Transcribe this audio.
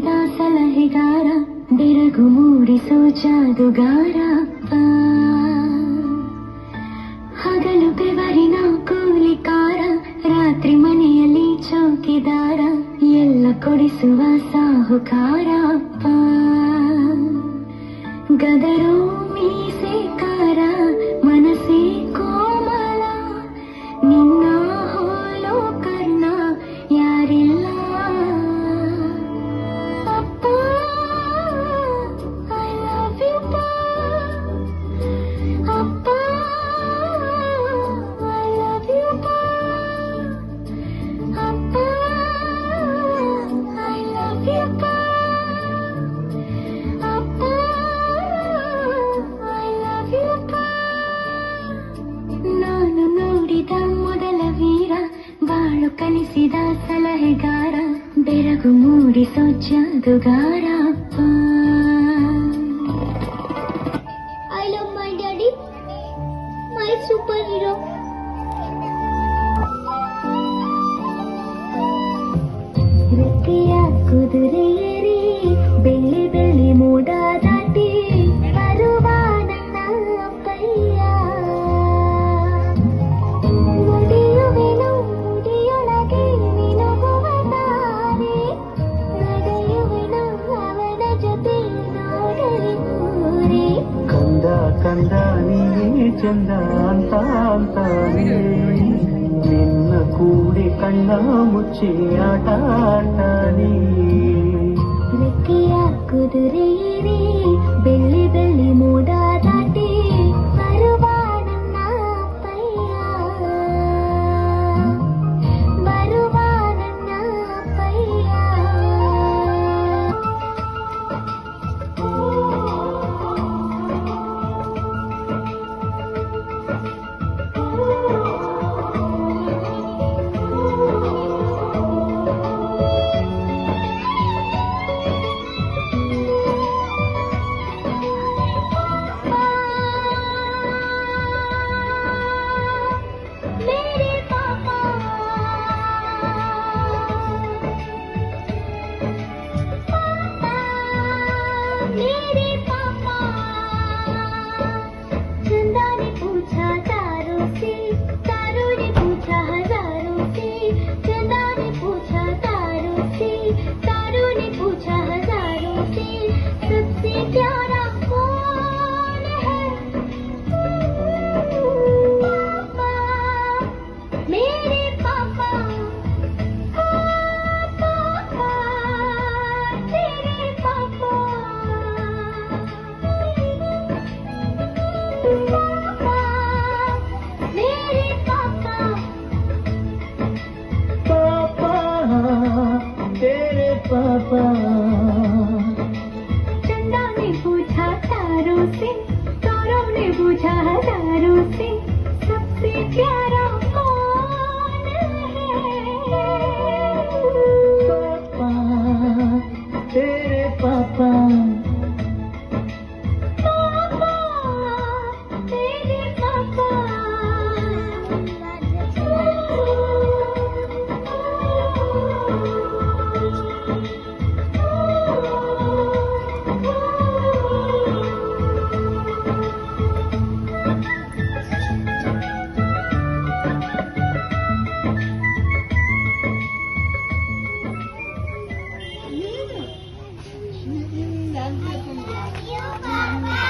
ಕಲಿಸಿದ ಸಲಹೆಗಾರ, ಬೆರಗು ಮೂಡಿಸೋ ಜಾದುಗಾರ. ಹಗಲು ಬೆವರಿನ ಕೂಲಿಕಾರ, ರಾತ್ರಿ ಮನೆಯಲ್ಲಿ ಚೌಕಿದಾರ, ಎಲ್ಲ ಕೊಡಿಸುವ ಸಾಹುಕಾರ. ಗದರೋ ಮೀಸೆಕಾರ, ಮನಸ್ಸೇ ಕೋಮಲ, ನಿನ್ನ ಹೋಲೋ ಕರ್ಣ ಯಾರಿಲ್ಲ. ಅಪ್ಪ ಐ ಲವ್ ಯು ಪಾ, ಅಪ್ಪ ಐ ಲವ್ ಯು ಪಾ, ಅಪ್ಪ ಐ ಲವ್ ಯು ಪಾ, ಅಪ್ಪ ಐ ಲವ್ ಯು ಪಾ. ನಾನು ನೋಡಿದ ಮೊದಲ ವೀರ, ಬಾಳು ಕಲಿಸಿದ ಸಲಹೆಗಾರ, ಬೆರಗು ಮೂಡಿಸೋ ಜಾದುಗಾರ. I love my daddy, my superhero. ರೆಕ್ಕೆಯ ಕುದುರೆಯೇರಿ, ಬೆಳ್ಳಿ ಬೆಳ್ಳಿ ಮೋಡ ದಾಟಿ ಬರುವ ನನ್ನ ಅಪ್ಪಯ್ಯ. ನುಡಿಯುವೆನು ನುಡಿಯೊಳಗೆ ನಿನಗುವ ದಾರಿ, ನಡೆಯುವೆನು ಅವನ ಜೊತೆ ನೋಡಲಿ ಊರೇ. ಕಂದ ಕಂದ ನೀನೇ ಚಂದ ಅಂತ ಅಂತಾನೆ, ನಿನ್ನ ಕೂಡಿ ಕಣ್ಣ ಮುಚ್ಚಿ ಆಟ ಆಟಾನೆ. ರೆಕ್ಕೆಯ ಕುದುರೆಯೇರಿ, ಬೆಳ್ಳಿ ಬೆಳ್ಳಿ ಮೋಡ ದಾಟಿ ಬರುವ ನನ್ನ ಅಪ್ಪಯ್ಯ, ಬರುವ ನನ್ನ ಅಪ್ಪಯ್ಯ. मेरे पापा, पापा मेरे पापा. चंदा ने पूछा तारों से, तारों ने पूछा हजारों से. चंदा ने पूछा तारों से, तारों ने पूछा हजारों से, सबसे प्यारा कौन है? पापा मेरे पापा, पापा तेरे पापा, पापा मेरे पापा. पापा तेरे पापा. चंदा ने पूछा तारों से, तारों ने पूछा हजारों से, सबसे प्यारा कौन है? पापा तेरे पापा. पापा तेरे पापा. Love you, Mama.